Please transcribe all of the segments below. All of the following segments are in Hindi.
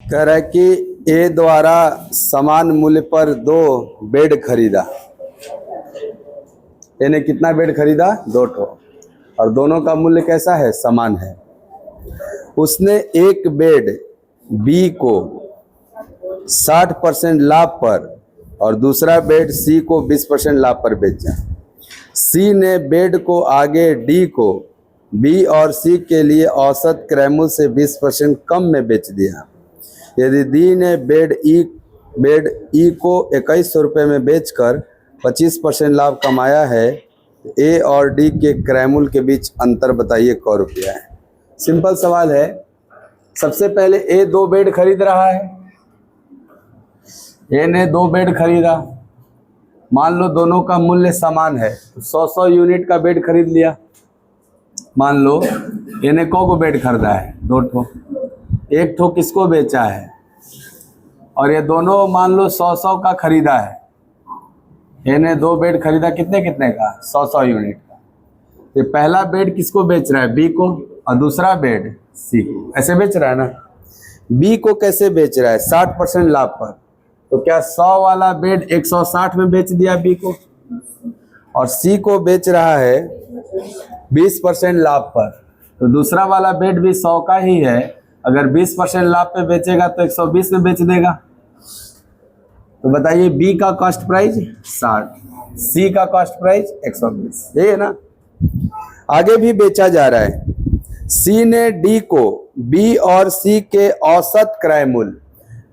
कह रहा है कि ए द्वारा समान मूल्य पर 2 बेड खरीदा। ए ने कितना बेड खरीदा? 2 ठो, और दोनों का मूल्य कैसा है? समान है। उसने एक बेड बी को 60% लाभ पर और दूसरा बेड सी को 20% लाभ पर बेचा। सी ने बेड को आगे डी को बी और सी के लिए औसत क्रय से 20% कम में बेच दिया। यदि डी ने बेड ई को 2100 रुपये में बेचकर 25% लाभ कमाया है, तो ए और डी के क्रय मूल्य के बीच अंतर बताइए क रुपया है। सिंपल सवाल है। सबसे पहले ए 2 बेड खरीद रहा है। ए ने 2 बेड खरीदा, मान लो दोनों का मूल्य समान है, तो 100 यूनिट का बेड खरीद लिया। मान लो ए ने को बेड खरीदा है? 2 ठो। 1 ठो किसको बेचा है? और ये दोनों मान लो 100 का खरीदा है। ए ने 2 बेड खरीदा, कितने का? 100 यूनिट का। ये पहला बेड किसको बेच रहा है? बी को, और दूसरा बेड सी को। ऐसे बेच रहा है ना। बी को कैसे बेच रहा है? 60% लाभ पर। तो क्या 100 वाला बेड 160 में बेच दिया बी को, और सी को बेच रहा है 20% लाभ पर। तो दूसरा वाला बेड भी 100 का ही है, अगर 20% लाभ पे बेचेगा तो 120 में बेच देगा। तो बताइए बी का कॉस्ट प्राइस 60, सी का कॉस्ट प्राइस 120, यही है ना। आगे भी बेचा जा रहा है। सी ने डी को बी और सी के औसत क्रय मूल्य,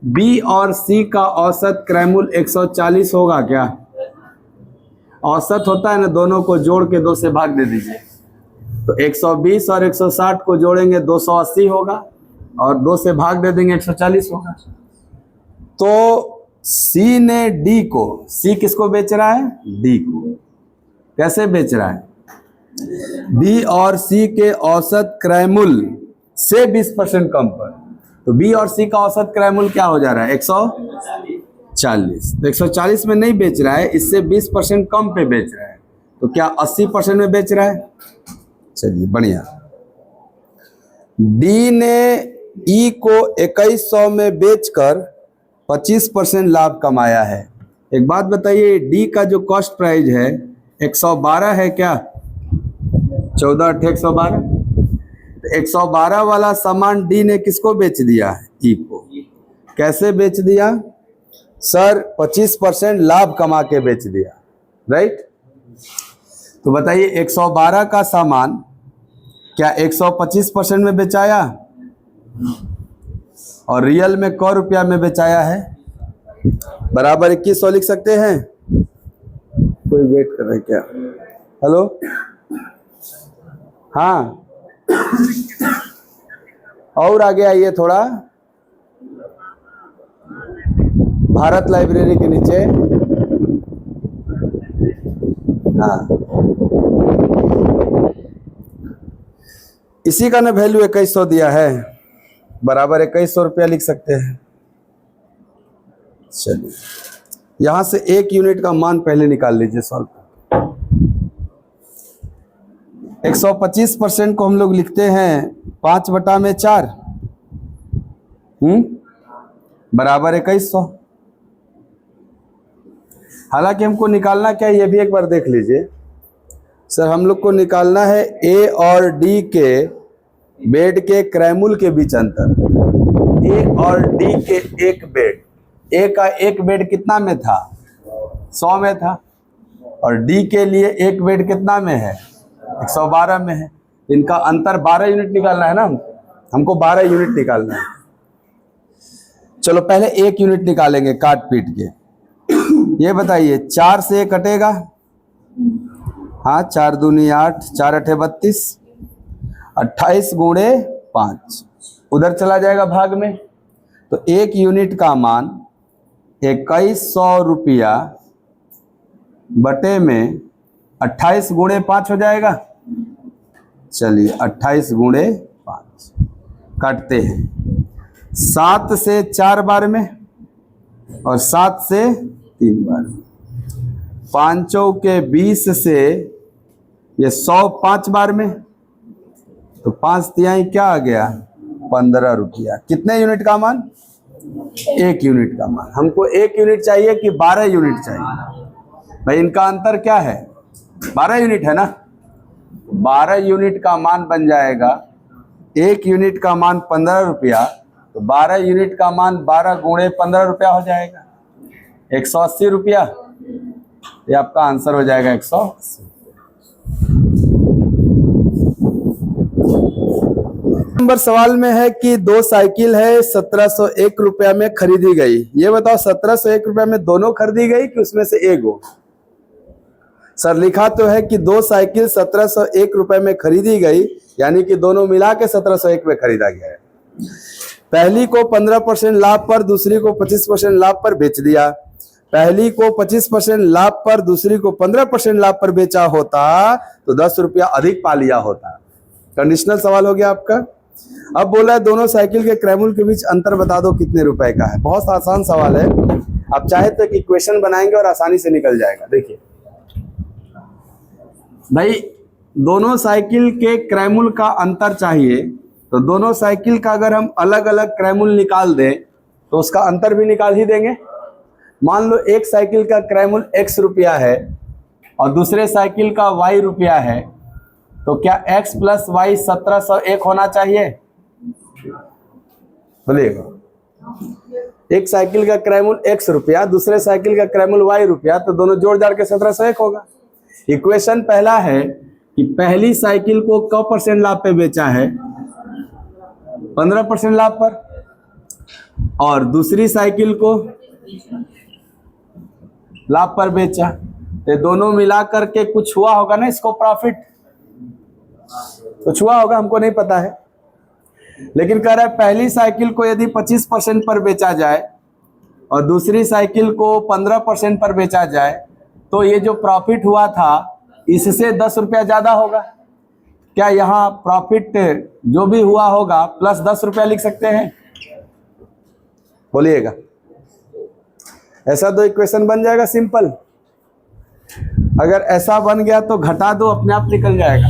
बी और सी का औसत क्रय मूल्य 140 होगा क्या? औसत होता है ना, दोनों को जोड़ के 2 से भाग दे दीजिए। तो 120 और 160 को जोड़ेंगे 280 होगा, और 2 से भाग दे देंगे 140 होगा। तो सी ने डी को, सी किसको बेच रहा है? डी को। कैसे बेच रहा है? बी और सी के औसत क्रय मूल्य से 20% कम पर। तो बी और सी का औसत क्रय मूल्य क्या हो जा रहा है? 140। तो 140 में नहीं बेच रहा है, इससे 20% कम पे बेच रहा है। तो क्या 80% में बेच रहा है? चलिए बढ़िया। डी ने ई को 2100 में बेचकर 25% लाभ कमाया है। एक बात बताइए, डी का जो कॉस्ट प्राइस है 112 है क्या? 14 8 112। तो 112 वाला सामान डी ने किसको बेच दिया है? ई को। कैसे बेच दिया सर? 25% लाभ कमा के बेच दिया, राइट। तो बताइए 112 का सामान क्या 125% में बेचाया, और रियल में क रुपया में बेचाया है? बराबर 2100 लिख सकते हैं। कोई वेट कर रहे क्या? हेलो, हाँ, और आगे आइए थोड़ा। भारत लाइब्रेरी के नीचे, हाँ, इसी का ना वैल्यू 2100 दिया है, बराबर 2100 रुपया लिख सकते हैं। चलिए यहां से 1 यूनिट का मान पहले निकाल लीजिए सॉल्व कर। 125% को हम लोग लिखते हैं 5/4, बराबर 2100। हालांकि हमको निकालना क्या है ये भी एक बार देख लीजिए सर। हम लोग को निकालना है ए और डी के बेड के क्रय मूल्य के बीच अंतर। ए और डी के एक बेड, ए का एक बेड कितना में था? 100 में था, और डी के लिए एक बेड कितना में है? 112 में है। इनका अंतर 12 यूनिट निकालना है ना, हमको 12 यूनिट निकालना है। चलो पहले 1 यूनिट निकालेंगे काट पीट के। ये बताइए 4 से 1 कटेगा, हाँ, 4 दूनी 8, 4 8 32, 28 गुणे 5 उधर चला जाएगा भाग में। तो 1 यूनिट का मान 2100 रुपया बटे में 28 गुणे 5 हो जाएगा। चलिए 28 गुणे 5 काटते हैं। 7 से 4 बार में और 7 से 3 बार में। 5 के 20 से ये 100 5 बार में, तो 5 तिहाई क्या आ गया? 15 रुपया। कितने यूनिट का मान? 1 यूनिट का मान। हमको 1 यूनिट चाहिए कि 12 यूनिट चाहिए? भाई इनका अंतर क्या है? 12 यूनिट है ना। 12 यूनिट का मान बन जाएगा, 1 यूनिट का मान 15 रुपया, तो 12 यूनिट का मान 12 गुणे 15 रुपया हो जाएगा 180 रुपया। ये आपका आंसर हो जाएगा 180। नंबर सवाल में है कि 2 साइकिल है 1701 रुपया में खरीदी गई। ये बताओ 1701 रुपया में दोनों खरीदी गई कि उसमें से एक हो? सर लिखा तो है कि 2 साइकिल 1701 रुपए में खरीदी गई, यानी कि दोनों मिला के 1701 में खरीदा गया है। पहली को 15% लाभ पर, दूसरी को 25% लाभ पर बेच दिया। पहली को 25% लाभ पर, दूसरी को 15% लाभ पर बेचा होता तो 10 रुपया अधिक पा लिया होता। कंडीशनल सवाल हो गया आपका। अब बोला है दोनों साइकिल के क्रयमूल्य के बीच अंतर बता दो कितने रुपए का है। बहुत आसान सवाल है, आप चाहे तो एक इक्वेशन बनाएंगे और आसानी से निकल जाएगा। देखिए भाई, दोनों साइकिल के क्रयमूल्य का अंतर चाहिए, तो दोनों साइकिल का अगर हम अलग अलग क्रयमूल्य निकाल दें तो उसका अंतर भी निकाल ही देंगे। मान लो एक साइकिल का क्रयमूल्य x रुपया है और दूसरे साइकिल का y रुपया है, तो क्या x प्लस y 1701 होना चाहिए? बोलिएगा। एक साइकिल का क्रयमूल्य x रुपया, दूसरे साइकिल का क्रयमूल्य y रुपया, तो दोनों जोड़ जाड़ के 1701 होगा। इक्वेशन पहला है कि पहली साइकिल को क % लाभ पे बेचा है, 15% लाभ पर, और दूसरी साइकिल को लाभ पर बेचा, तो दोनों मिला करके कुछ हुआ होगा ना, इसको प्रॉफिट कुछ हुआ होगा, हमको नहीं पता है। लेकिन कह रहा है पहली साइकिल को यदि 25% पर बेचा जाए और दूसरी साइकिल को 15% पर बेचा जाए, तो ये जो प्रॉफिट हुआ था इससे 10 रुपया ज्यादा होगा। क्या यहाँ प्रॉफिट जो भी हुआ होगा प्लस 10 रुपया लिख सकते हैं? बोलिएगा। ऐसा दो इक्वेशन बन जाएगा सिंपल। अगर ऐसा बन गया तो घटा दो, अपने आप निकल जाएगा।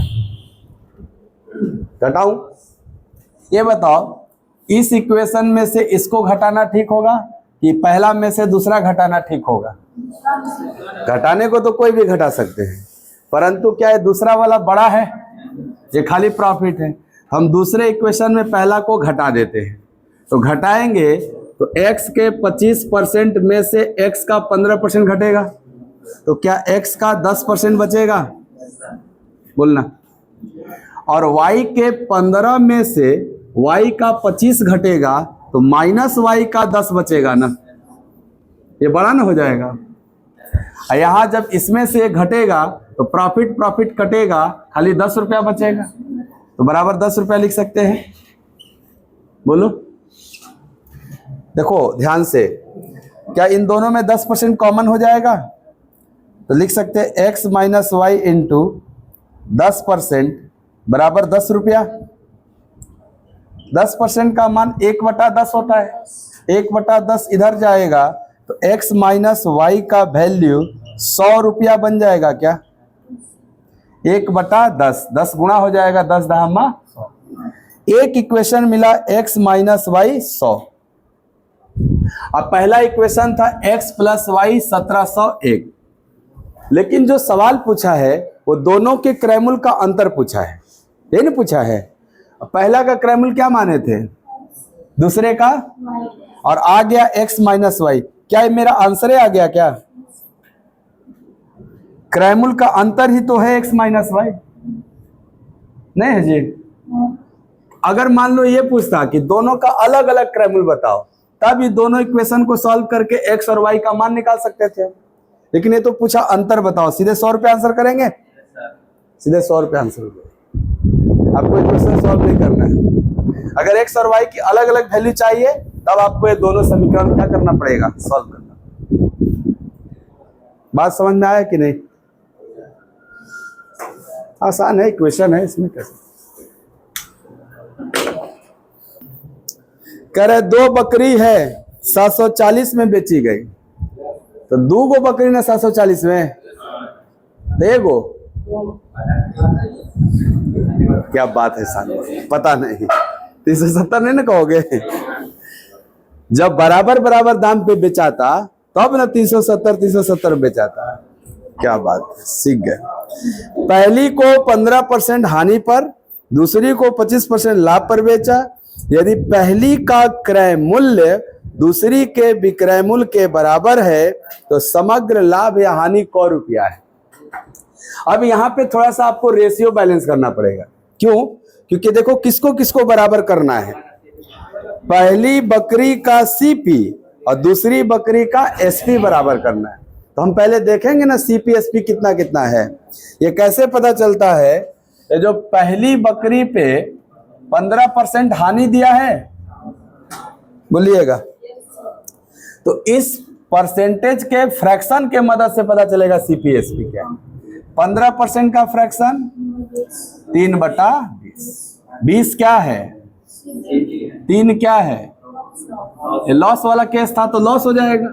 घटाऊं? ये बताओ, इस इक्वेशन में से इसको घटाना ठीक होगा कि पहला में से दूसरा घटाना ठीक होगा? घटाने को तो कोई भी घटा सकते हैं, परंतु क्या ये दूसरा वाला बड़ा है? ये खाली प्रॉफिट है। हम दूसरे इक्वेशन में पहला को घटा देते हैं, तो घटाएंगे तो x के 25% में से x का 15% घटेगा, तो क्या x का 10% बचेगा? बोलना। और y के 15 में से y का 25 घटेगा, तो माइनस y का 10 बचेगा ना। ये बड़ा ना हो जाएगा। यहाँ जब इसमें से घटेगा तो प्रॉफिट कटेगा, खाली 10 रुपया बचेगा, तो बराबर 10 रुपया लिख सकते हैं। बोलो। देखो ध्यान से, क्या इन दोनों में 10% कॉमन हो जाएगा? तो लिख सकते हैं x माइनस वाई इंटू 10% बराबर 10 रुपया। 10% का मान 1/10 होता है। 1/10 इधर जाएगा तो x माइनस वाई का वैल्यू 100 रुपया बन जाएगा। क्या 1/10, 10 गुणा हो जाएगा, 10 दहमा 100। एक इक्वेशन मिला x माइनस वाई 100। अब पहला इक्वेशन था x प्लस वाई 1701, लेकिन जो सवाल पूछा है वो दोनों के क्रयमूल्य का अंतर पूछा है, ये नहीं पूछा है। पहला का क्रयमूल्य क्या माने थे? दूसरे का, और आ गया x माइनस वाई। क्या ये मेरा आंसर आ गया? क्या क्रयमूल्य का अंतर ही तो है x माइनस वाई, नहीं है जी? अगर मान लो ये पूछता कि दोनों का अलग अलग क्रयमूल्य बताओ, तब ये दोनों इक्वेशन को सॉल्व करके x और y का मान निकाल सकते थे। लेकिन ये तो पूछा अंतर बताओ, सीधे 100 रुपये आंसर करेंगे, सीधे 100 रुपये आंसर होगा। आपको इक्वेशन सॉल्व नहीं करना है। अगर x और y की अलग अलग वैल्यू चाहिए तब आपको ये दोनों समीकरण क्या करना पड़ेगा? सॉल्व करना। बात समझ में आया कि नहीं? आसान है, इक्वेशन है, इसमें कैसे। कह रहे 2 बकरी है 740 में बेची गई, तो 2 गो बकरी ना 740 में, देखो क्या बात है सामने, पता नहीं 370 नहीं ना कहोगे? जब बराबर बराबर दाम पे बेचाता तब ना 370 बेचाता। क्या बात है, सीख गए। पहली को 15% हानि पर, दूसरी को 25% लाभ पर बेचा। यदि पहली का क्रय मूल्य दूसरी के विक्रय मूल्य के बराबर है तो समग्र लाभ या हानि कै रुपया है। अब यहां पे थोड़ा सा आपको रेशियो बैलेंस करना पड़ेगा। क्यों? क्योंकि देखो किसको किसको बराबर करना है। पहली बकरी का सीपी और दूसरी बकरी का एसपी बराबर करना है। तो हम पहले देखेंगे ना सीपी एसपी कितना कितना है। ये कैसे पता चलता है? ये जो पहली बकरी पे 15% हानि दिया है, बोलिएगा, तो इस परसेंटेज के फ्रैक्शन के मदद से पता चलेगा सीपी एसपी क्या है। 15% का फ्रैक्शन 3/20। 20 क्या है? 3 क्या है? लॉस वाला केस था तो लॉस हो जाएगा।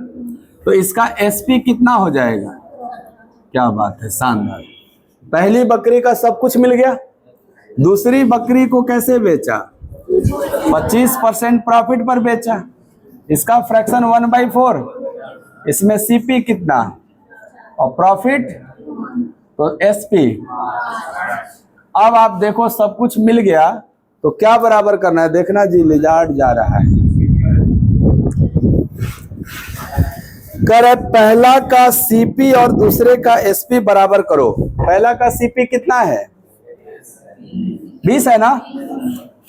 तो इसका एसपी कितना हो जाएगा? क्या बात है, शानदार। पहली बकरी का सब कुछ मिल गया। दूसरी बकरी को कैसे बेचा? 25% प्रॉफिट पर बेचा। इसका फ्रैक्शन 1/4। इसमें सीपी कितना और प्रॉफिट तो एसपी। अब आप देखो सब कुछ मिल गया तो क्या बराबर करना है देखना जी। लिजार्ड जा रहा है, करे पहला का सीपी और दूसरे का एसपी बराबर करो। पहला का सीपी कितना है? 20 है ना,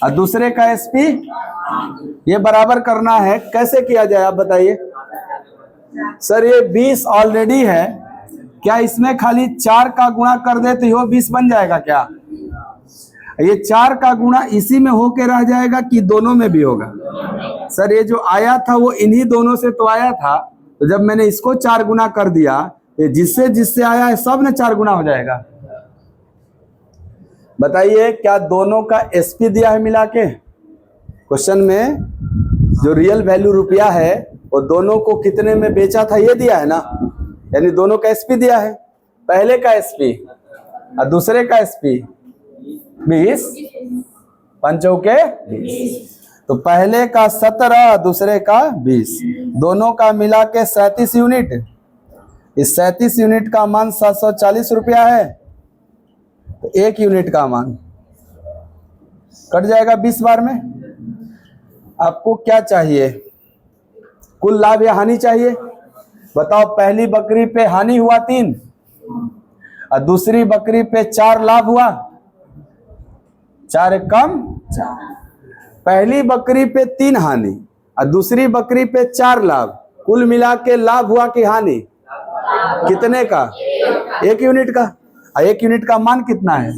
और दूसरे का एसपी ये बराबर करना है। कैसे किया जाए आप बताइए। सर ये 20 ऑलरेडी है, क्या इसमें खाली 4 का गुणा कर दे तो ये 20 बन जाएगा क्या? ये 4 का गुणा इसी में होके रह जाएगा कि दोनों में भी होगा? सर ये जो आया था वो इन्हीं दोनों से तो आया था, तो जब मैंने इसको 4 गुना कर दिया, ये जिससे जिससे आया है सब ने 4 गुना हो जाएगा। बताइए क्या दोनों का एसपी दिया है मिला के? क्वेश्चन में जो रियल वैल्यू रुपया है वो दोनों को कितने में बेचा था ये दिया है ना, यानी दोनों का एसपी दिया है। पहले का एसपी और दूसरे का एसपी 20, 5 के 20। तो पहले का 17, दूसरे का 20, दोनों का मिला के 37 यूनिट। इस 37 यूनिट का मान 740 रुपया है। तो 1 यूनिट का मान कट जाएगा 20 बार में। आपको क्या चाहिए? कुल लाभ या हानि चाहिए? बताओ। पहली बकरी पे हानि हुआ 3 और दूसरी बकरी पे 4 लाभ हुआ। 4 कम 4। पहली बकरी पे 3 हानि और दूसरी बकरी पे 4 लाभ। कुल मिला के लाभ हुआ कि हानि? कितने का? 1 यूनिट का। और 1 यूनिट का मान कितना है?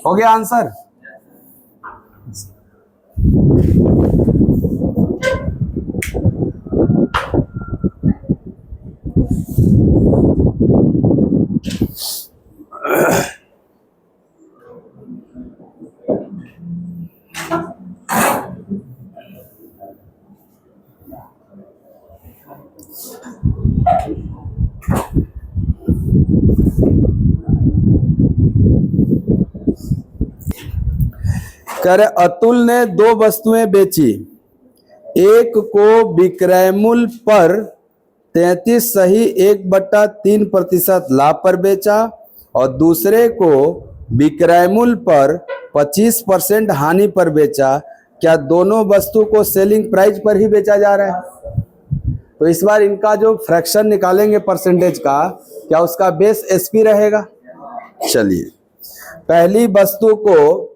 हो गया आंसर। कह रहे अतुल ने 2 वस्तुएं बेची। एक को विक्रय मूल्य पर 33 सही 1/3% लाभ पर बेचा और दूसरे को विक्रय मूल्य पर 25% हानि पर बेचा। क्या दोनों वस्तु को सेलिंग प्राइस पर ही बेचा जा रहा है? तो इस बार इनका जो फ्रैक्शन निकालेंगे परसेंटेज का, क्या उसका बेस एसपी रहेगा? चलिए, पहली वस्तु को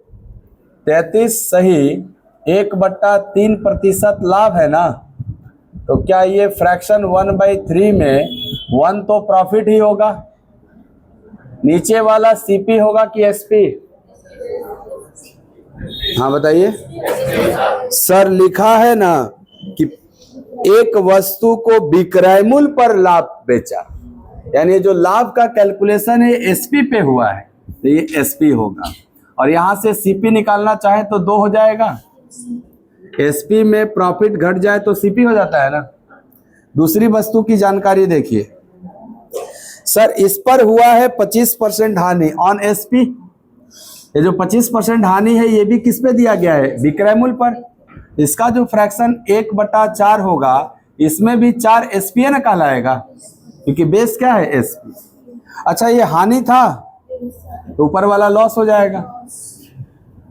33 सही 1/3% लाभ है ना, तो क्या ये फ्रैक्शन 1/3 में 1 तो प्रॉफिट ही होगा। नीचे वाला सीपी होगा कि एसपी? हाँ बताइए सर। लिखा है ना कि एक वस्तु को विक्रय मूल्य पर लाभ बेचा, यानी जो लाभ का कैलकुलेशन है एसपी पे हुआ है, तो ये एसपी होगा। और यहां से सीपी निकालना चाहे तो 2 हो जाएगा। एसपी में प्रॉफिट घट जाए तो सीपी हो जाता है ना। दूसरी वस्तु की जानकारी देखिए सर। इस पर हुआ है 25% हानि ऑन एसपी। ये जो 25% हानि है ये भी किस पे दिया गया है? विक्रय मूल्य पर। इसका जो फ्रैक्शन 1/4 होगा, इसमें भी 4 एसपी ना कहलाएगा, क्योंकि बेस क्या है, एसपी। अच्छा, ये हानि था तो ऊपर वाला लॉस हो जाएगा।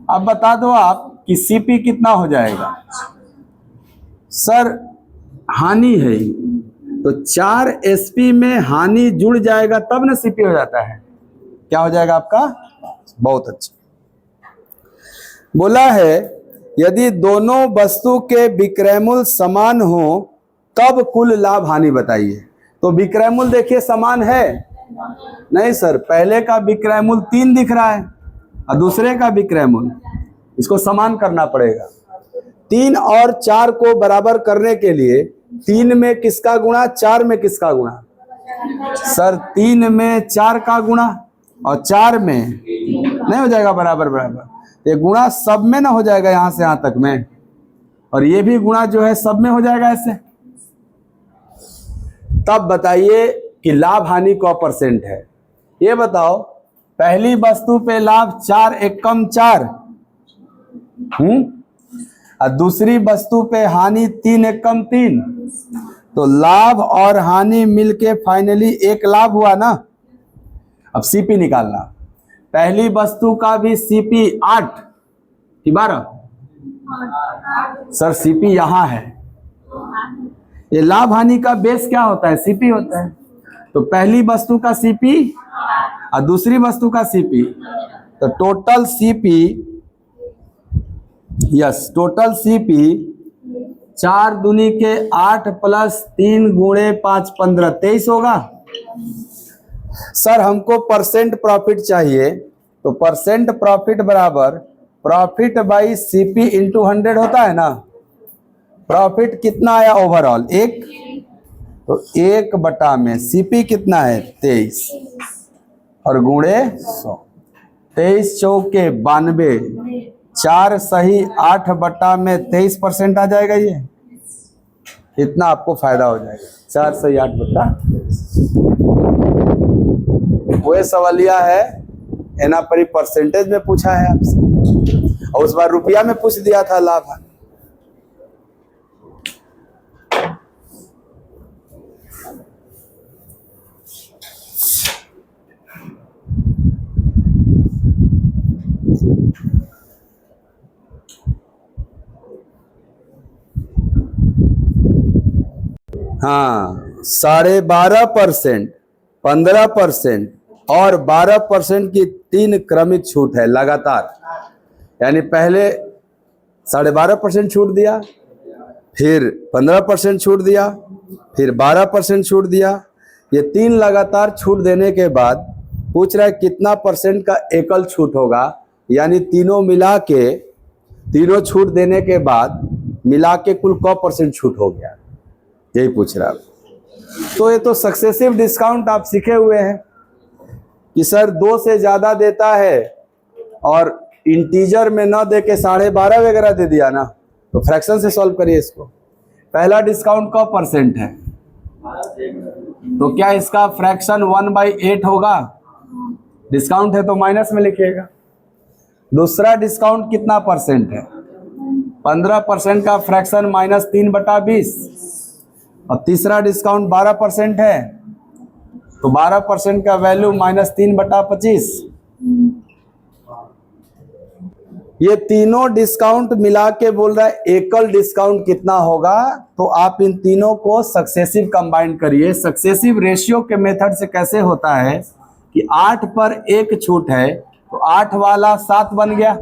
अब बता दो आप कि सीपी कितना हो जाएगा। सर हानि है, तो 4 एसपी में हानि जुड़ जाएगा तब ना सीपी हो जाता है। क्या हो जाएगा आपका? बहुत अच्छा। बोला है यदि दोनों वस्तु के विक्रय मूल्य समान हो तब कुल लाभ हानि बताइए। तो विक्रय मूल्य देखिए समान है नहीं सर, पहले का विक्रय मूल्य 3 दिख रहा है और दूसरे का विक्रय मूल्य, इसको समान करना पड़ेगा। 3 और 4 को बराबर करने के लिए 3 में किसका गुणा, 4 में किसका गुणा? सर 3 में 4 का गुणा और 4 में नहीं हो जाएगा बराबर बराबर, ये गुणा सब में ना हो जाएगा, यहां से यहां तक में, और ये भी गुणा जो है सब में हो जाएगा ऐसे। तब बताइए कि लाभ हानि का परसेंट है। ये बताओ, पहली वस्तु पे लाभ 4 एकम 4, और दूसरी वस्तु पे हानि 3 एकम 3, तो लाभ और हानि मिलके फाइनली एक लाभ हुआ ना। अब सीपी निकालना, पहली वस्तु का भी सीपी 8 कि 12? सर सीपी यहां है, ये लाभ हानि का बेस क्या होता है, सीपी होता है। तो पहली वस्तु का सीपी और दूसरी वस्तु का सीपी, तो total CP, yes total CP 4 दूनी के 8 प्लस 3 गुणे 5 15 23 होगा। सर हमको परसेंट प्रॉफिट चाहिए, तो परसेंट प्रॉफिट बराबर प्रॉफिट बाई सीपी इंटू 100 होता है ना। प्रॉफिट कितना आया ओवरऑल 1, तो 1 बटा में सीपी कितना है 23 और गुणे 100, 23 चौके 92, 4 सही 8 बटा में 23% आ जाएगा। ये इतना आपको फायदा हो जाएगा, 4 सही 8 बटा। वो सवालिया है एना परी परसेंटेज में पूछा है आपसे, और उस बार रुपया में पूछ दिया था लाभ हानि। हाँ, 12.5%, 15% और 12% की 3 क्रमिक छूट है लगातार। यानी पहले 12.5% छूट दिया, फिर 15% छूट दिया, फिर 12% छूट दिया। ये 3 लगातार छूट देने के बाद पूछ रहा है कितना परसेंट का एकल छूट होगा, यानी तीनों मिला के, तीनों छूट देने के बाद मिला के कुल क परसेंट छूट हो गया, यही पूछ रहा है। तो ये तो सक्सेसिव डिस्काउंट आप सीखे हुए हैं कि सर 2 से ज्यादा देता है और इंटीजर में ना दे के 12.5 वगैरह दे दिया ना, तो फ्रैक्शन से सॉल्व करिए इसको। पहला डिस्काउंट का परसेंट है, तो क्या इसका फ्रैक्शन 1/8 होगा? डिस्काउंट है तो माइनस में लिखिएगा। दूसरा डिस्काउंट कितना परसेंट है? 15% का फ्रैक्शन -3/20, और तीसरा डिस्काउंट 12% है, तो 12% का वैल्यू -3/25। ये तीनों डिस्काउंट मिला के बोल रहा है एकल डिस्काउंट कितना होगा। तो आप इन तीनों को सक्सेसिव कंबाइन करिए। सक्सेसिव रेशियो के मेथड से कैसे होता है कि 8 पर 1 छूट है तो 8 वाला 7 बन गया,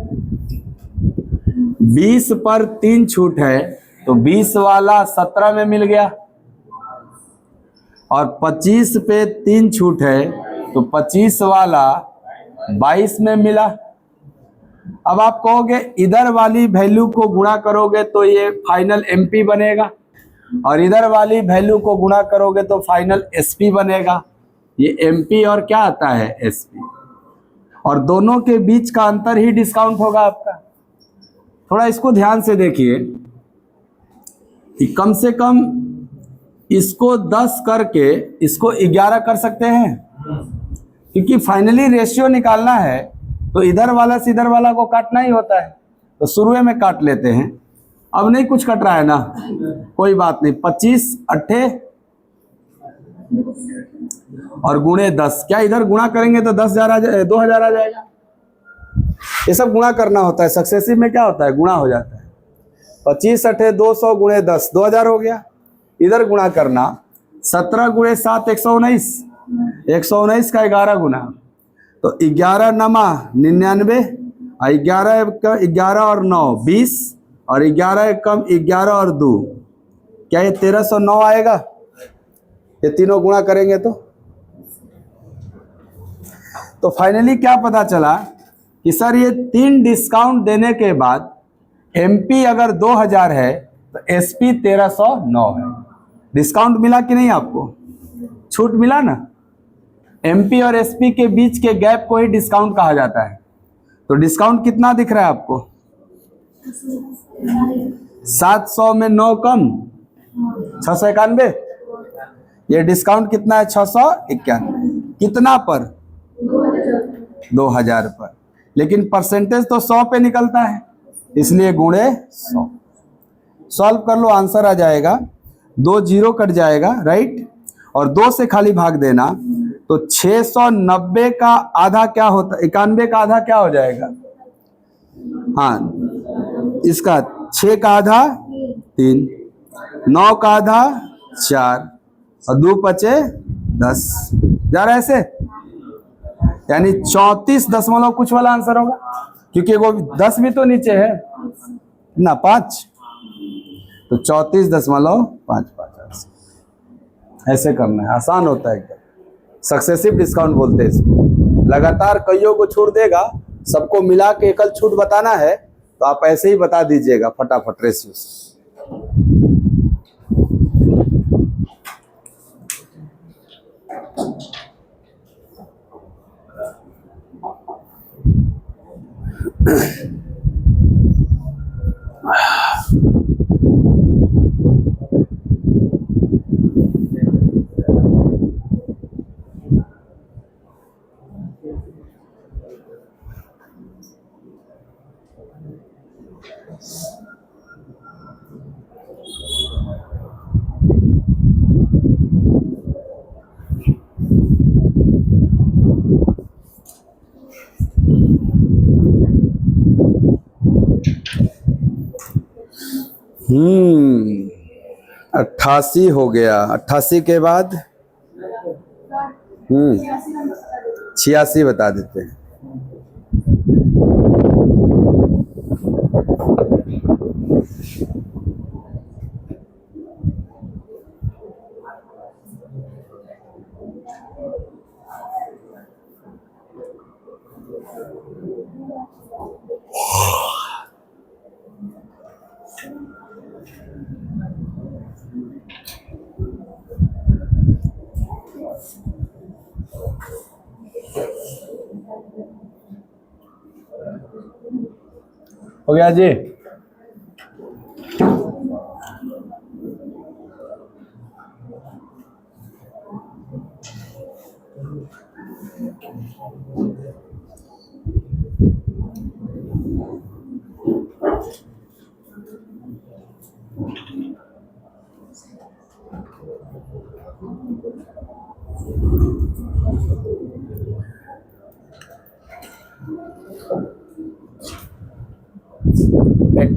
20 पर 3 छूट है तो 20 वाला 17 में मिल गया, और 25 पे 3 छूट है तो 25 वाला 22 में मिला। अब आप कहोगे इधर वाली वैल्यू को गुणा करोगे तो ये फाइनल एमपी बनेगा, और इधर वाली वैल्यू को गुणा करोगे तो फाइनल एसपी बनेगा। ये एमपी और क्या आता है एसपी, और दोनों के बीच का अंतर ही डिस्काउंट होगा आपका। थोड़ा इसको ध्यान से देखिए कि कम से कम इसको 10 करके इसको 11 कर सकते हैं, क्योंकि फाइनली रेशियो निकालना है तो इधर वाला से इधर वाला को काटना ही होता है। तो शुरू में काट लेते हैं, अब नहीं कुछ कट रहा है ना, कोई बात नहीं। 25 अट्ठे और गुणे 10, क्या इधर गुणा करेंगे तो 10,000 आ जाए, 2,000 आ जाएगा। ये सब गुणा करना होता है, सक्सेसिव में क्या होता है, गुणा हो जाता है। 25 अट्ठे 200 गुणे 10, 2,000 हो गया। इधर गुणा करना, 17 गुणे 7 119, 119 का 11 गुना, तो 11 नमा 99, 11 और 9 20, और 11 कम 11 और 2, क्या ये 1309 आएगा? ये तीनों गुणा करेंगे तो फाइनली क्या पता चला कि सर ये 3 डिस्काउंट देने के बाद एमपी अगर 2000 है तो एसपी 1309 है। डिस्काउंट मिला कि नहीं आपको? छूट मिला ना। एमपी और एसपी के बीच के गैप को ही डिस्काउंट कहा जाता है। तो डिस्काउंट कितना दिख रहा है आपको? 700 में 9 कम 691। ये डिस्काउंट कितना है? 691। कितना पर? 2000 पर। लेकिन परसेंटेज तो 100 पे निकलता है, इसलिए गुणे 100। सॉल्व कर लो, आंसर आ जाएगा। 2 जीरो कट जाएगा, राइट, और 2 से खाली भाग देना, तो 690 का आधा क्या होता है? 91 का आधा क्या हो जाएगा? हाँ, इसका 6 का आधा 3, 9 का आधा 4 और 2 बचे 10। जा रहा है ऐसे, यानी 34 दशमलव कुछ वाला आंसर होगा, क्योंकि वो 10 भी तो नीचे है ना, 5, तो 34.55। ऐसे करना है, आसान होता है एकदम। सक्सेसिव डिस्काउंट बोलते हैं इसको। लगातार कईयों को छूट देगा, सबको मिला के एकल छूट बताना है तो आप ऐसे ही बता दीजिएगा फटाफट रेशियो से। हम्म 88 हो गया। 88 के बाद 86 बता देते हैं। हो गया जी।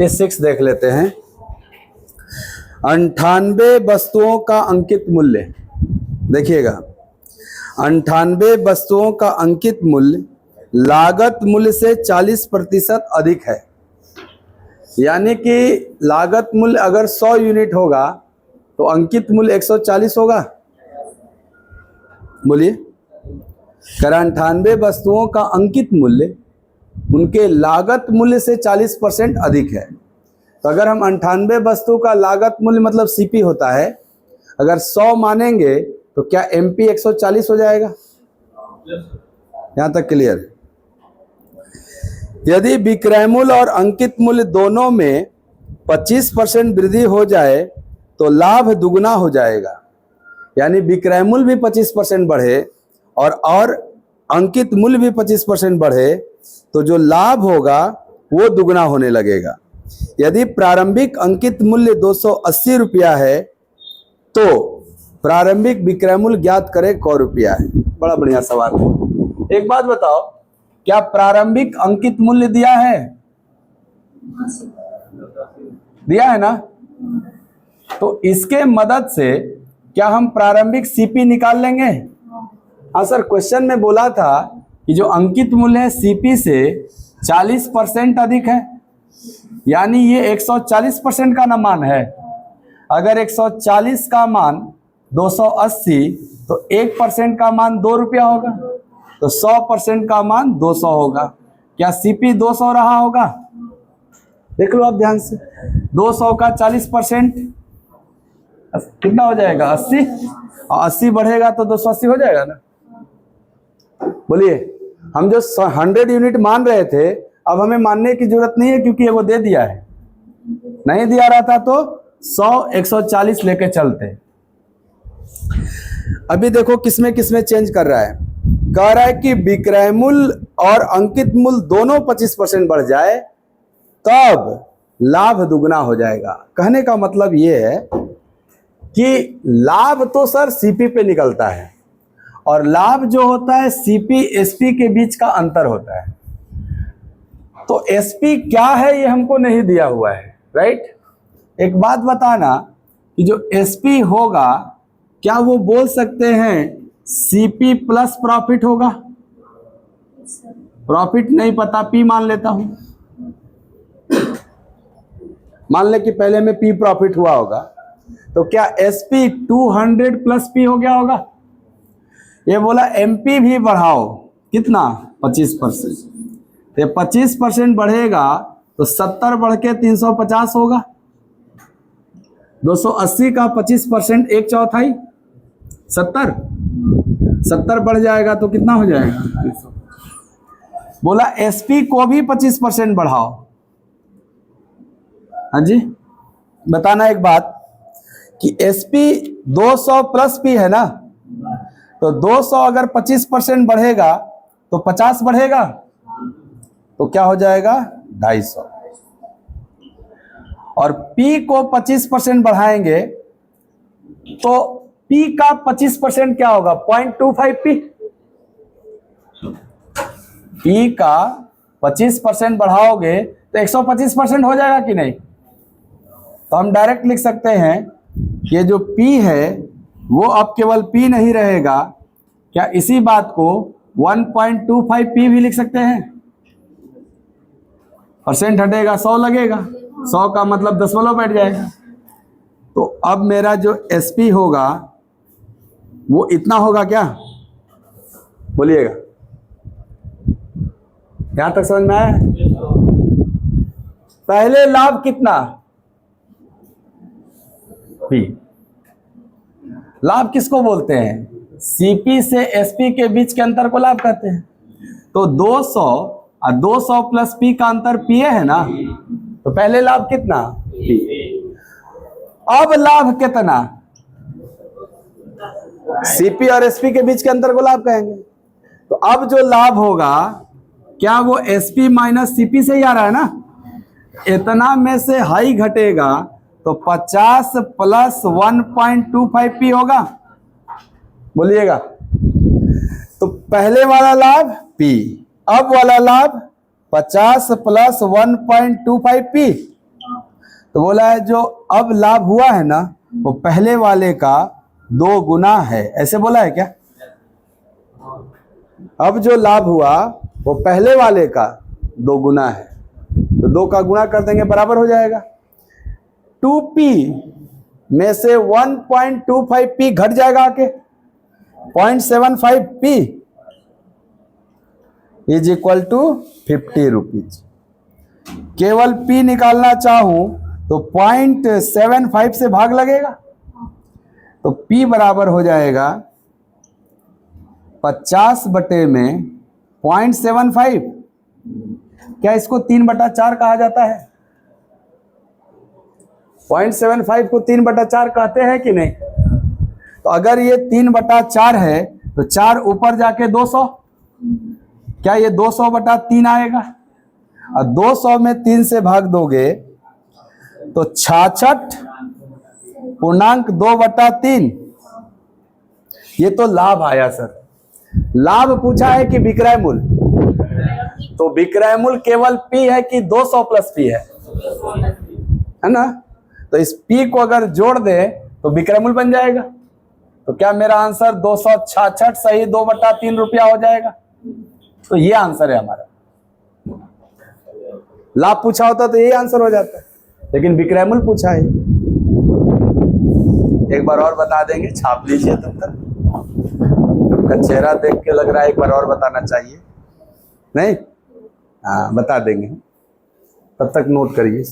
सिक्स देख लेते हैं। 98 वस्तुओं का अंकित मूल्य, देखिएगा, 98 वस्तुओं का अंकित मूल्य लागत मूल्य से 40% अधिक है। यानी कि लागत मूल्य अगर 100 यूनिट होगा तो अंकित मूल्य 140 होगा। बोलिए, अगर 98 वस्तुओं का अंकित मूल्य उनके लागत मूल्य से 40% अधिक है, तो अगर हम 98 वस्तु का लागत मूल्य मतलब सीपी होता है, अगर 100 मानेंगे तो क्या एमपी 140 हो जाएगा? यहां तक क्लियर? यदि विक्रय मूल्य और अंकित मूल्य दोनों में 25% वृद्धि हो जाए तो लाभ दुगना हो जाएगा। यानी विक्रय मूल्य भी 25% बढ़े और अंकित मूल्य भी 25% बढ़े तो जो लाभ होगा वो दुगना होने लगेगा। यदि प्रारंभिक अंकित मूल्य 280 रुपया है तो प्रारंभिक विक्रय मूल्य ज्ञात करें क रुपया है। बड़ा बढ़िया सवाल है। एक बात बताओ, क्या प्रारंभिक अंकित मूल्य दिया है? दिया है ना? तो इसके मदद से क्या हम प्रारंभिक सीपी निकाल लेंगे? हाँ सर, क्वेश्चन में बोला था कि जो अंकित मूल्य है सीपी से 40% अधिक है, यानी ये 140% का ना मान है। अगर 140 का मान 280 तो 1% का मान 2 रुपया होगा, तो 100% का मान 200 होगा। क्या सीपी 200 रहा होगा? देख लो आप ध्यान से, 200 का 40% कितना हो जाएगा? 80, और 80 बढ़ेगा तो 280 हो जाएगा ना। बोलिए, हम जो 100 यूनिट मान रहे थे अब हमें मानने की जरूरत नहीं है, क्योंकि ये वो दे दिया है। नहीं दिया रहता तो 100 140 लेके चलते। अभी देखो किसमें किसमें चेंज कर रहा है। कह रहा है कि विक्रय मूल्य और अंकित मूल्य दोनों 25% बढ़ जाए तब लाभ दुगना हो जाएगा। कहने का मतलब ये है कि लाभ तो सर सीपी पे निकलता है, और लाभ जो होता है सीपी एसपी के बीच का अंतर होता है। तो एसपी क्या है ये हमको नहीं दिया हुआ है, राइट। एक बात बताना कि जो एसपी होगा क्या वो बोल सकते हैं सीपी प्लस प्रॉफिट होगा? प्रॉफिट नहीं पता, पी मान लेता हूं। मान ले कि पहले में पी प्रॉफिट हुआ होगा, तो क्या एसपी 200 प्लस पी हो गया होगा? ये बोला एमपी भी बढ़ाओ, कितना? 25%। तो 25% बढ़ेगा तो 70 बढ़ के 350 होगा। 280 का 25% 1/4, 70 बढ़ जाएगा तो कितना हो जाएगा? बोला एसपी को भी 25% बढ़ाओ। हाँ जी, बताना एक बात कि एसपी 200 प्लस पी है ना, तो 200 अगर 25% बढ़ेगा तो 50 बढ़ेगा, तो क्या हो जाएगा? 250। और P को 25% बढ़ाएंगे तो P का 25% क्या होगा? 0.25 P। P का 25% बढ़ाओगे तो 125% हो जाएगा कि नहीं? तो हम डायरेक्ट लिख सकते हैं ये जो P है वो अब केवल P नहीं रहेगा। क्या इसी बात को 1.25 P भी लिख सकते हैं? परसेंट हटेगा 100 लगेगा, 100 का मतलब दशमलव बैठ जाएगा। तो अब मेरा जो एसपी होगा वो इतना होगा क्या? बोलिएगा, यहां तक समझ में आया? पहले लाभ कितना? पी। लाभ किसको बोलते हैं? सीपी से एसपी के बीच के अंतर को लाभ कहते हैं। तो 200 और 200 प्लस पी का अंतर पी है ना, तो पहले लाभ कितना? पी। अब लाभ कितना? सीपी और एसपी के बीच के अंतर को लाभ कहेंगे। तो अब जो लाभ होगा क्या वो एसपी माइनस सीपी से ही आ रहा है ना? इतना में से हाई घटेगा तो 50 प्लस 1.25 पी होगा। बोलिएगा, तो पहले वाला लाभ पी, अब वाला लाभ 50 प्लस 1.25 पी। तो बोला है जो अब लाभ हुआ है ना वो पहले वाले का 2 गुना है, ऐसे बोला है क्या? अब जो लाभ हुआ वो पहले वाले का 2 गुना है, तो 2 का गुणा कर देंगे बराबर हो जाएगा। 2p में से 1.25 p घट जाएगा आके 0.75 p is equal to 50 rupees. केवल p निकालना चाहूं तो 0.75 से भाग लगेगा, तो p बराबर हो जाएगा 50 बटे में 0.75। क्या इसको 3/4 कहा जाता है? 0.75 को 3/4 कहते हैं कि नहीं? तो अगर ये 3/4 है तो 4 ऊपर जाके 200, क्या ये 200/3 आएगा? और 200 में 3 से भाग दोगे तो 66.2/3 ये तो लाभ आया सर। लाभ पूछा है कि विक्रय मूल्य, तो विक्रय मूल्य केवल P है कि 200 प्लस P है ना। तो इस P को अगर जोड़ दे तो विक्रय मूल्य बन जाएगा। तो क्या मेरा आंसर 266 सही 2/3 रुपया हो जाएगा? तो ये आंसर है हमारा। लाभ पूछा होता तो यही आंसर हो जाता है, लेकिन विक्रय मूल्य पूछा है। एक बार और बता देंगे, छाप लीजिए तब तक। आपका चेहरा देख के लग रहा है एक बार और बताना चाहिए, नहीं? हाँ बता देंगे, तब तक नोट करिए।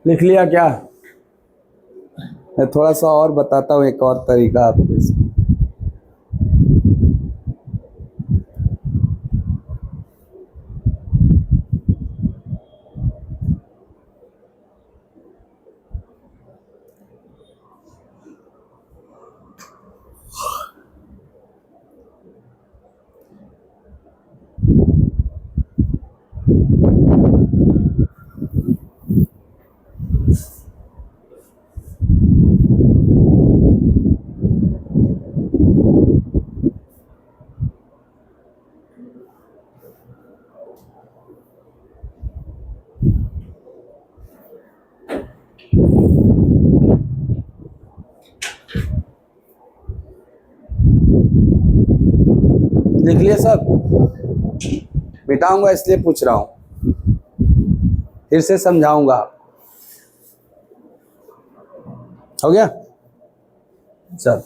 लिख लिया क्या? मैं थोड़ा सा और बताता हूँ, एक और तरीका आपको इसका। लिख लिए सब? मिटाऊंगा इसलिए पूछ रहा हूं, फिर से समझाऊंगा। हो गया? चल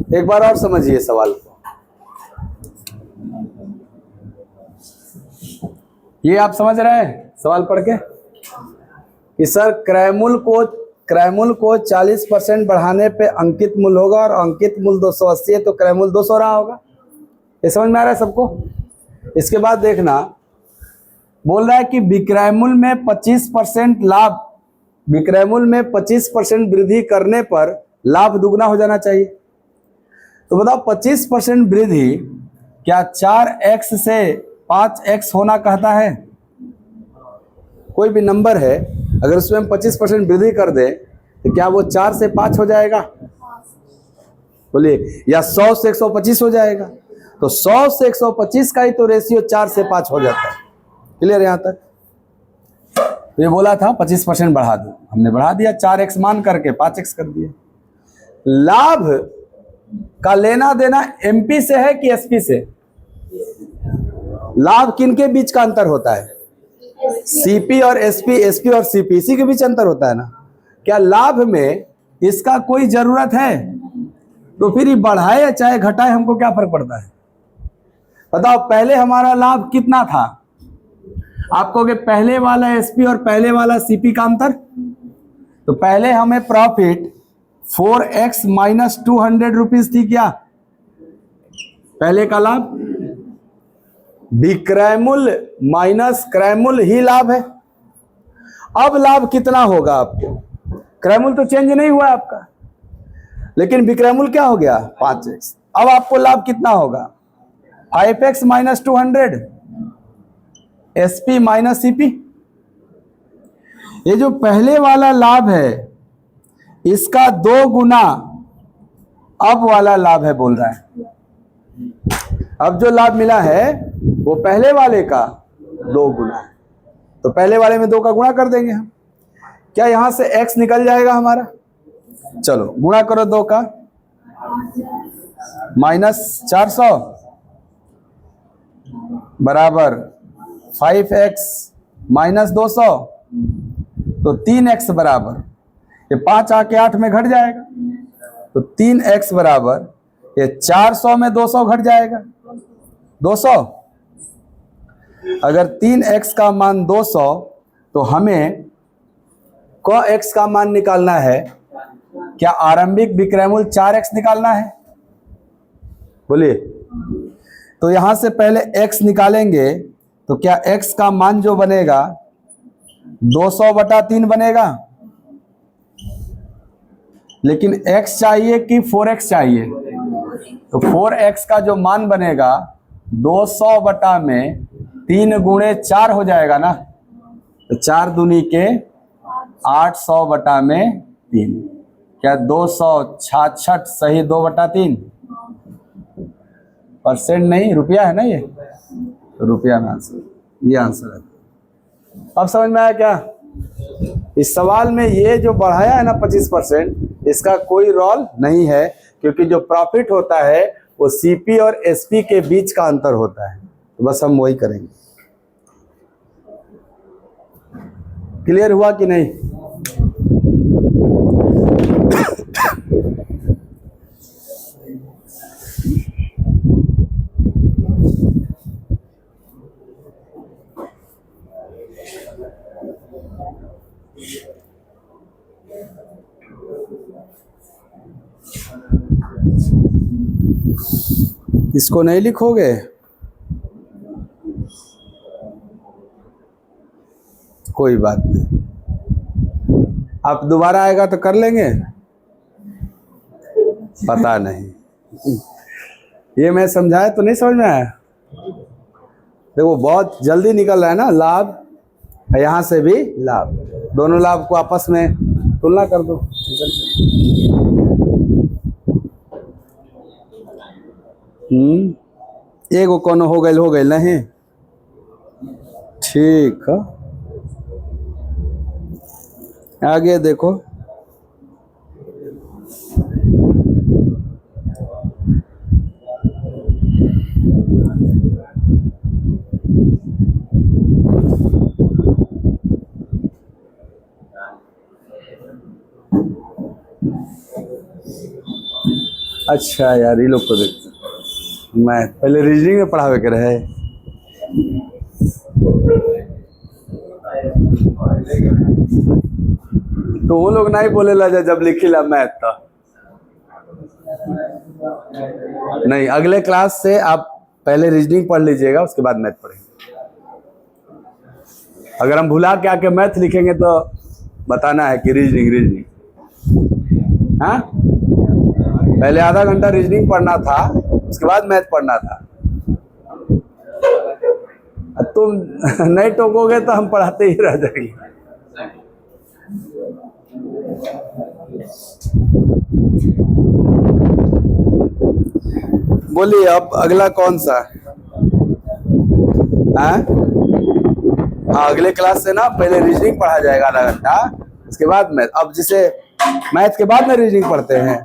एक बार और समझिए सवाल को। ये आप समझ रहे हैं सवाल पढ़ के कि सर क्रय मूल्य को 40% बढ़ाने पे अंकित मूल्य होगा और अंकित मूल्य 280 है तो क्रय मूल्य 200 रहा होगा। ये समझ में आ रहा है सबको? इसके बाद देखना, बोल रहा है कि विक्रय मूल्य में 25% लाभ, विक्रय मूल्य में 25% वृद्धि करने पर लाभ दुगना हो जाना चाहिए। तो बताओ 25% वृद्धि क्या 4x से 5x होना कहता है? कोई भी नंबर है अगर उसमें हम 25% वृद्धि कर दे तो क्या वो 4 से 5 हो जाएगा? बोलिए, या 100 से 125 हो जाएगा? तो 100 से 125 का ही तो रेशियो 4 से 5 हो जाता है। क्लियर यहां तक? ये बोला था 25% बढ़ा दो, हमने बढ़ा दिया, 4x मान करके 5x कर दिया। लाभ का लेना देना MP से है कि SP से? लाभ किन के बीच का अंतर होता है? CP और SP, SP और CP, इसी के बीच अंतर होता है ना। क्या लाभ में इसका कोई जरूरत है? तो फिर ये बढ़ाए या चाहे घटाए हमको क्या फर्क पड़ता है? बताओ पहले हमारा लाभ कितना था? आप कहोगे पहले वाला एसपी और पहले वाला सीपी का अंतर। तो पहले हमें प्रॉफिट 4x माइनस 200 रुपीज थी क्या पहले का लाभ? विक्रय मूल्य माइनस क्रय मूल्य ही लाभ है। अब लाभ कितना होगा आपको? क्रय मूल्य तो चेंज नहीं हुआ आपका, लेकिन विक्रय मूल्य क्या हो गया? 5x। अब आपको लाभ कितना होगा? 5x minus 200 SP minus CP. ये जो पहले वाला लाभ है इसका 2 गुना अब वाला लाभ है बोल रहा है। अब जो लाभ मिला है वो पहले वाले का 2 गुना है। तो पहले वाले में 2 का गुणा कर देंगे हम। क्या यहां से x निकल जाएगा हमारा? चलो गुणा करो 2 का, माइनस 400 बराबर 5x माइनस 200, तो 3x बराबर, ये 5 आके 8 में घट जाएगा, तो 3x बराबर ये 400 में 200 घट जाएगा 200। अगर 3x का मान 200 तो हमें क x का मान निकालना है। क्या आरंभिक विक्रय मूल्य 4x निकालना है? बोलिए। तो यहां से पहले x निकालेंगे तो क्या x का मान जो बनेगा 200/3 बनेगा, लेकिन x चाहिए कि 4x चाहिए? तो 4x का जो मान बनेगा 200 में 3 गुणे 4 हो जाएगा ना, तो 4 दूनी के 800 में 3, क्या 266 सही 2/3 परसेंट नहीं, रुपया है ना ये, तो रुपया में आंसर, ये आंसर है। अब समझ में आया क्या? इस सवाल में ये जो बढ़ाया है ना 25%, इसका कोई रोल नहीं है, क्योंकि जो प्रॉफिट होता है वो सीपी और एसपी के बीच का अंतर होता है। तो बस हम वही करेंगे। क्लियर हुआ कि नहीं? इसको नहीं लिखोगे? कोई बात नहीं, आप दोबारा आएगा तो कर लेंगे, पता नहीं। ये मैं समझाया तो नहीं समझ में आया? देखो बहुत जल्दी निकल रहा है ना लाभ, यहां से भी लाभ, दोनों लाभ को आपस में तुलना कर दो। एगो कोनो हो गए नहीं, ठीक है। आगे देखो, अच्छा यार ये लोग को देखते, मैं पहले रीजनिंग में पढ़ावे के रहे, तो वो लोग नहीं बोले ला जब लिखिला मैथ था। नहीं, अगले क्लास से आप पहले रीजनिंग पढ़ लीजिएगा, उसके बाद मैथ पढ़ेंगे। अगर हम भुला के आके मैथ लिखेंगे तो बताना है कि रीजनिंग। हाँ, पहले आधा घंटा रीजनिंग पढ़ना था, उसके बाद मैथ पढ़ना था। तुम नहीं टोकोगे तो हम पढ़ाते ही रह जाएंगे। बोलिए अब अगला कौन सा? हाँ, अगले क्लास से ना पहले रीजनिंग पढ़ा जाएगा आधा घंटा, उसके बाद मैथ। अब जिसे मैथ के बाद में रीजनिंग पढ़ते हैं,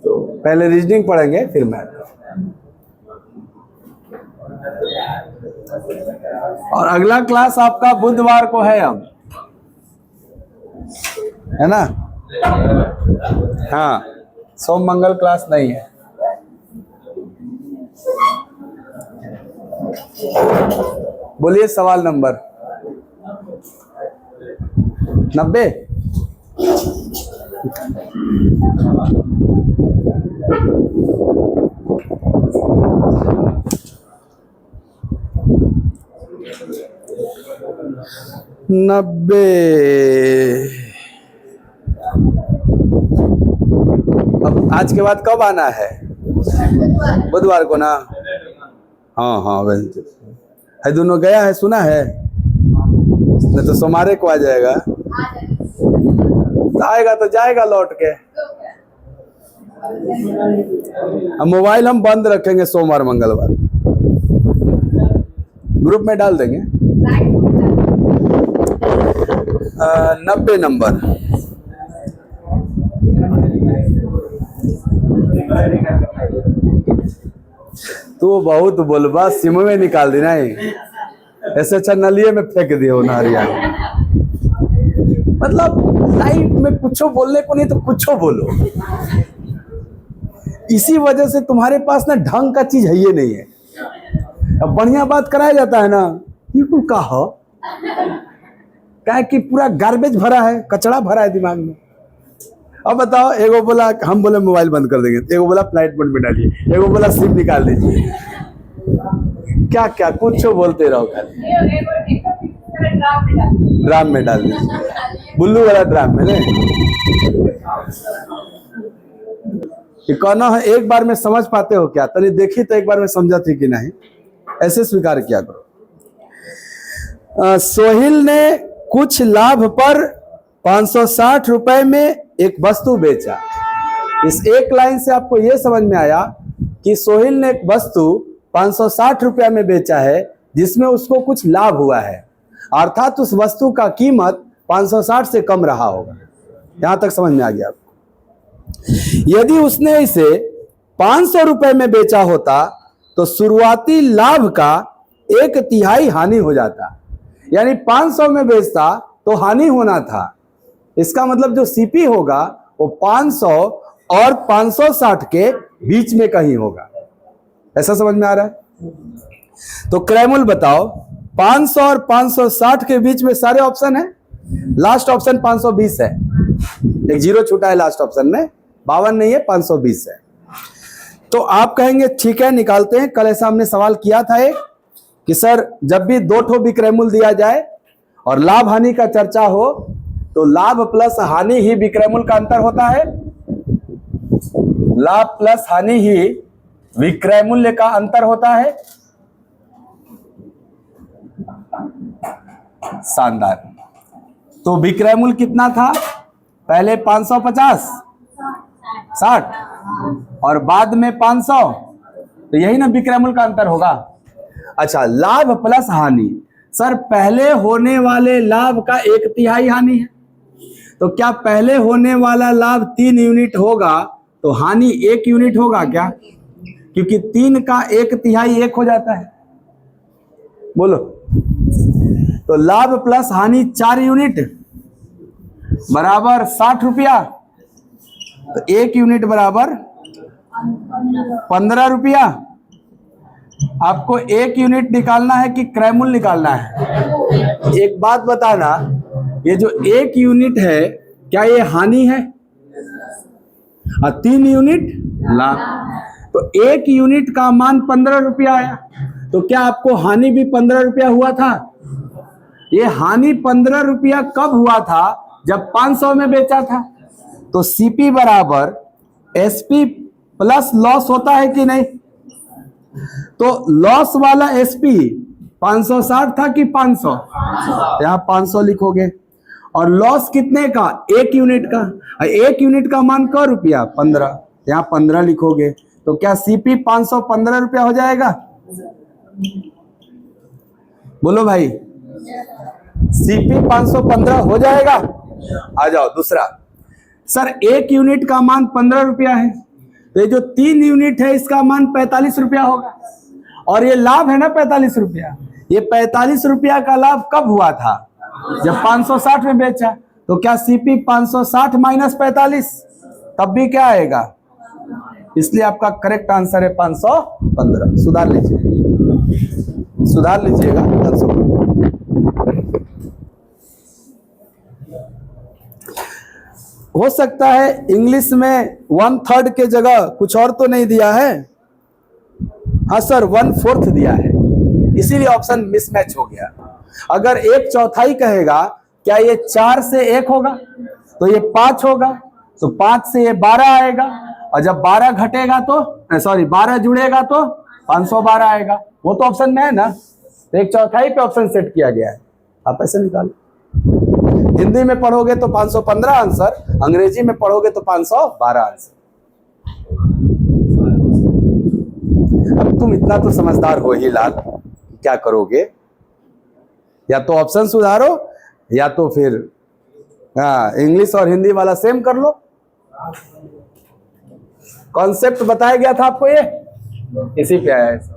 तो पहले रीजनिंग पढ़ेंगे फिर मैथ। और अगला क्लास आपका बुधवार को है अब, है ना? हाँ, सोम मंगल क्लास नहीं है। बोलिए सवाल नंबर 90। नब्बे। अब आज के बाद कब आना है? बुधवार को ना? हाँ हाँ वैसे है, दोनों गया है, सुना है? नहीं तो सोमवार को आ जाएगा। तो आएगा तो जाएगा लौट के। मोबाइल हम बंद रखेंगे सोमवार मंगलवार, ग्रुप में डाल देंगे। 90 नंबर। तू बहुत बोलबा, सिम में निकाल देना है, ऐसे अच्छा नलिये में फेंक दियो नारिया। मतलब लाइफ में कुछ बोलने को नहीं तो कुछ बोलो। इसी वजह से तुम्हारे पास ना ढंग का चीज है ये नहीं है। अब बढ़िया बात कराया जाता है ना, बिल्कुल कहा क्या कि पूरा गार्बेज भरा है, कचड़ा भरा है दिमाग में। अब बताओ, एगो बोला हम बोले मोबाइल बंद कर देंगे, एगो बोला फ्लाइट मोड में डालिए, एगो बोला सिम निकाल दीजिए। क्या क्या कुछ बोलते रहो, खाली ड्राम में डाल दीजिए, बुल्लू वाला ड्राम में नहीं। कहना है एक बार में समझ पाते हो क्या? तनी देखी तो एक बार में समझा थी कि नहीं, ऐसे स्वीकार किया करो। सोहिल ने कुछ लाभ पर 560 रुपए में एक वस्तु बेचा। इस एक लाइन से आपको यह समझ में आया कि सोहिल ने एक वस्तु 560 रुपया में बेचा है जिसमें उसको कुछ लाभ हुआ है, अर्थात उस वस्तु का कीमत 560 से कम रहा होगा। यहां तक समझ में आ गया आपको? यदि उसने इसे 500 रुपए में बेचा होता तो शुरुआती लाभ का 1/3 हानि हो जाता, यानी 500 में बेचता तो हानि होना था। इसका मतलब जो सीपी होगा वो 500 और 560 के बीच में कहीं होगा। ऐसा समझ में आ रहा है? तो क्रैमुल बताओ, 500 और 560 के बीच में सारे ऑप्शन है। लास्ट ऑप्शन 520 है, एक जीरो छूटा है लास्ट ऑप्शन में, 52 नहीं है 520 है। तो आप कहेंगे ठीक है निकालते हैं। कल ऐसा हमने सवाल किया था एक कि सर जब भी 2 ठो विक्रयमूल्य दिया जाए और लाभ हानि का चर्चा हो तो लाभ प्लस हानि ही विक्रयमूल्य का अंतर होता है, लाभ प्लस हानि ही विक्रयमूल्य का अंतर होता है। शानदार। तो विक्रयमूल्य कितना था? पहले 550 60 और बाद में 500, तो यही ना विक्रयमूल्य का अंतर होगा। अच्छा, लाभ प्लस हानि, सर पहले होने वाले लाभ का 1/3 हानि है, तो क्या पहले होने वाला लाभ 3 यूनिट होगा तो हानि 1 यूनिट होगा क्या? क्योंकि 3 का 1/3 1 हो जाता है। बोलो, तो लाभ प्लस हानि 4 यूनिट बराबर 60 रुपया, तो 1 यूनिट बराबर 15 रुपया। आपको 1 यूनिट निकालना है कि क्रयमूल्य निकालना है? एक बात बताना, ये जो 1 यूनिट है क्या ये हानि है? और 3 यूनिट लाभ। तो 1 यूनिट का मान 15 रुपया आया, तो क्या आपको हानि भी 15 रुपया हुआ था? ये हानि 15 रुपया कब हुआ था? जब 500 में बेचा था। तो सीपी बराबर एसपी प्लस लॉस होता है कि नहीं? तो लॉस वाला एसपी 560 था कि 500? यहां 500 लिखोगे। और लॉस कितने का? 1 यूनिट का। 1 यूनिट का मान क रुपया? 15, यहां 15 लिखोगे। तो क्या सीपी 515 रुपया हो जाएगा? बोलो भाई, सीपी 515 हो जाएगा? आ जाओ दूसरा। सर 1 यूनिट का मान 15 रुपया है, तो ये जो 3 यूनिट है इसका मान 45 रुपया होगा, और ये लाभ है ना 45 रुपया। ये 45 रुपया का लाभ कब हुआ था? जब 560 में बेचा। तो क्या सीपी 560 माइनस 45, तब भी क्या आएगा? इसलिए आपका करेक्ट आंसर है 515। सुधार लीजिए। सुधार लीजिएगा आंसर। हो सकता है इंग्लिश में 1/3 के जगह कुछ और तो नहीं दिया है। हाँ सर, 1/4 दिया है, इसीलिए ऑप्शन मिसमैच हो गया। अगर 1/4 कहेगा, क्या ये 4 से 1 होगा? तो ये 5 होगा, तो 5 से ये 12 आएगा, और जब 12 घटेगा तो 12 जुड़ेगा तो 512 आएगा। वो तो ऑप्शन में है ना, तो 1/4 पे ऑप्शन सेट किया गया है। आप ऐसे निकालो। हिंदी में पढ़ोगे तो 515 आंसर, अंग्रेजी में पढ़ोगे तो 512 आंसर। अब तुम इतना तो समझदार हो ही लाल, क्या करोगे? या तो ऑप्शन सुधारो, या तो फिर इंग्लिश और हिंदी वाला सेम कर लो। कॉन्सेप्ट बताया गया था आपको, ये इसी पे आया है।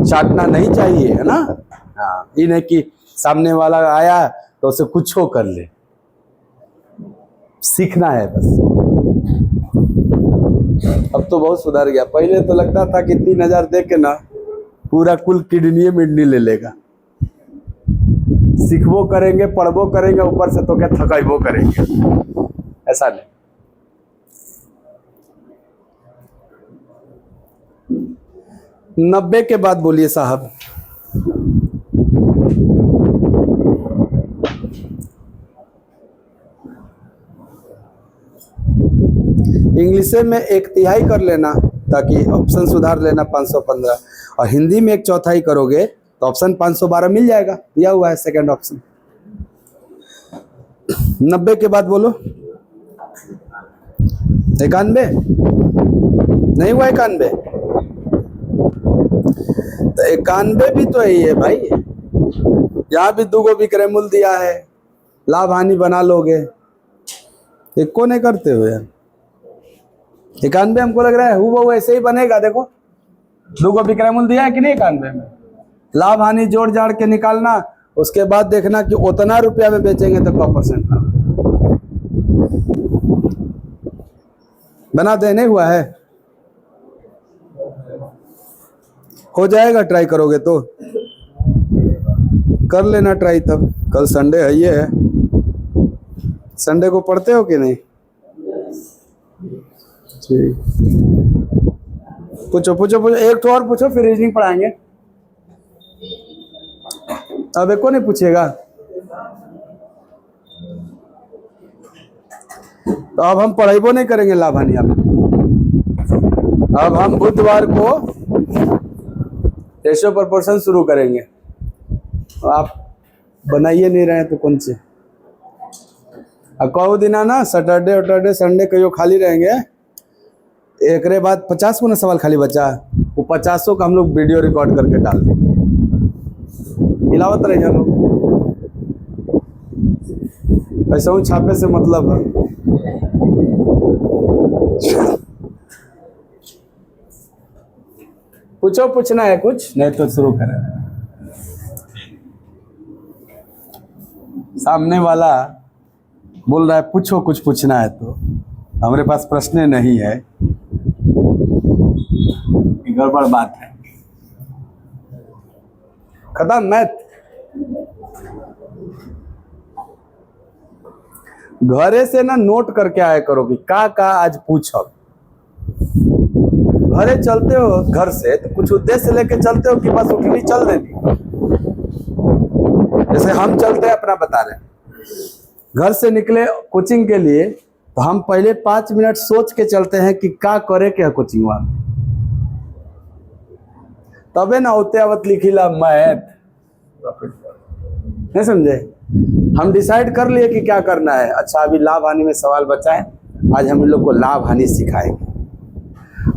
चाटना नहीं चाहिए, है ना? हाँ, ये नहीं कि सामने वाला आया तो उसे कुछ हो कर ले, सीखना है बस। अब तो बहुत सुधर गया। पहले तो लगता था कि 3000 दे के ना पूरा कुल किडनी मिडनी ले लेगा। सीखबो करेंगे, पढ़बो करेंगे, ऊपर से तो क्या थकाइबो करेंगे। ऐसा नहीं। नब्बे के बाद बोलिए साहब। इंग्लिश में 1/3 कर लेना ताकि ऑप्शन सुधार लेना 515, और हिंदी में 1/4 करोगे तो ऑप्शन 512 मिल जाएगा, दिया हुआ है सेकंड ऑप्शन। 90 के बाद बोलो। 91 नहीं हुआ? 91 तो 91 भी तो यही है भाई। यहाँ भी 2 विक्रय मूल्य दिया है, लाभ हानि बना लोगे। एक को नहीं करते हो यार। 91 हमको लग रहा है वो ऐसे ही बनेगा। देखो 2 विक्रय मूल्य दिया है कि नहीं 91 में, लाभ हानि जोड़ जाड़ के निकालना, उसके बाद देखना कि उतना रुपया में बेचेंगे तो क्या परसेंट लाभ बना दे। नहीं हुआ है? हो जाएगा, ट्राई करोगे तो कर लेना ट्राई। तब कल संडे है, ये है। संडे को पढ़ते हो कि नहीं? ठीक, पूछो पूछो पूछो, एक तो और पूछो, फिर रीजनिंग पढ़ाएंगे। अब एक को नहीं पूछेगा तो अब हम पढ़ाईबो नहीं करेंगे लाभ हानि। अब हम बुधवार को रेशियो प्रोपोर्शन शुरू करेंगे। आप बनाइए नहीं रहे तो कौन से अब कहो दिन ना, सैटरडे वैटरडे संडे कहियो खाली रहेंगे। एक बाद 50 को ना सवाल खाली बचा, वो 50 का हम लोग वीडियो रिकॉर्ड करके डाल देंगे। मिलावत रहे लोग, ऐसा हूँ छापे से मतलब है। पूछो, पूछना है कुछ? नहीं तो शुरू करें। सामने वाला बोल रहा है पूछो, कुछ पूछना है तो। हमारे पास प्रश्न नहीं है, गड़बड़ बात है। खत्म मैथ। घरे से ना नोट करके आया करो कि का आज पूछब। घरे चलते हो घर से तो कुछ उद्देश्य लेके चलते हो कि बस उठनी चल देनी। जैसे हम चलते हैं अपना बता रहे हैं, घर से निकले कोचिंग के लिए तो हम पहले 5 मिनट सोच के चलते हैं कि का करे क्या कोचिंग वाला, तबे ना होते आवत लिखीला मैथ। नहीं समझे? हम डिसाइड कर लिए कि क्या करना है। अच्छा अभी लाभ हानि में सवाल बचा है, आज हम लोग को लाभ हानि सिखाएंगे।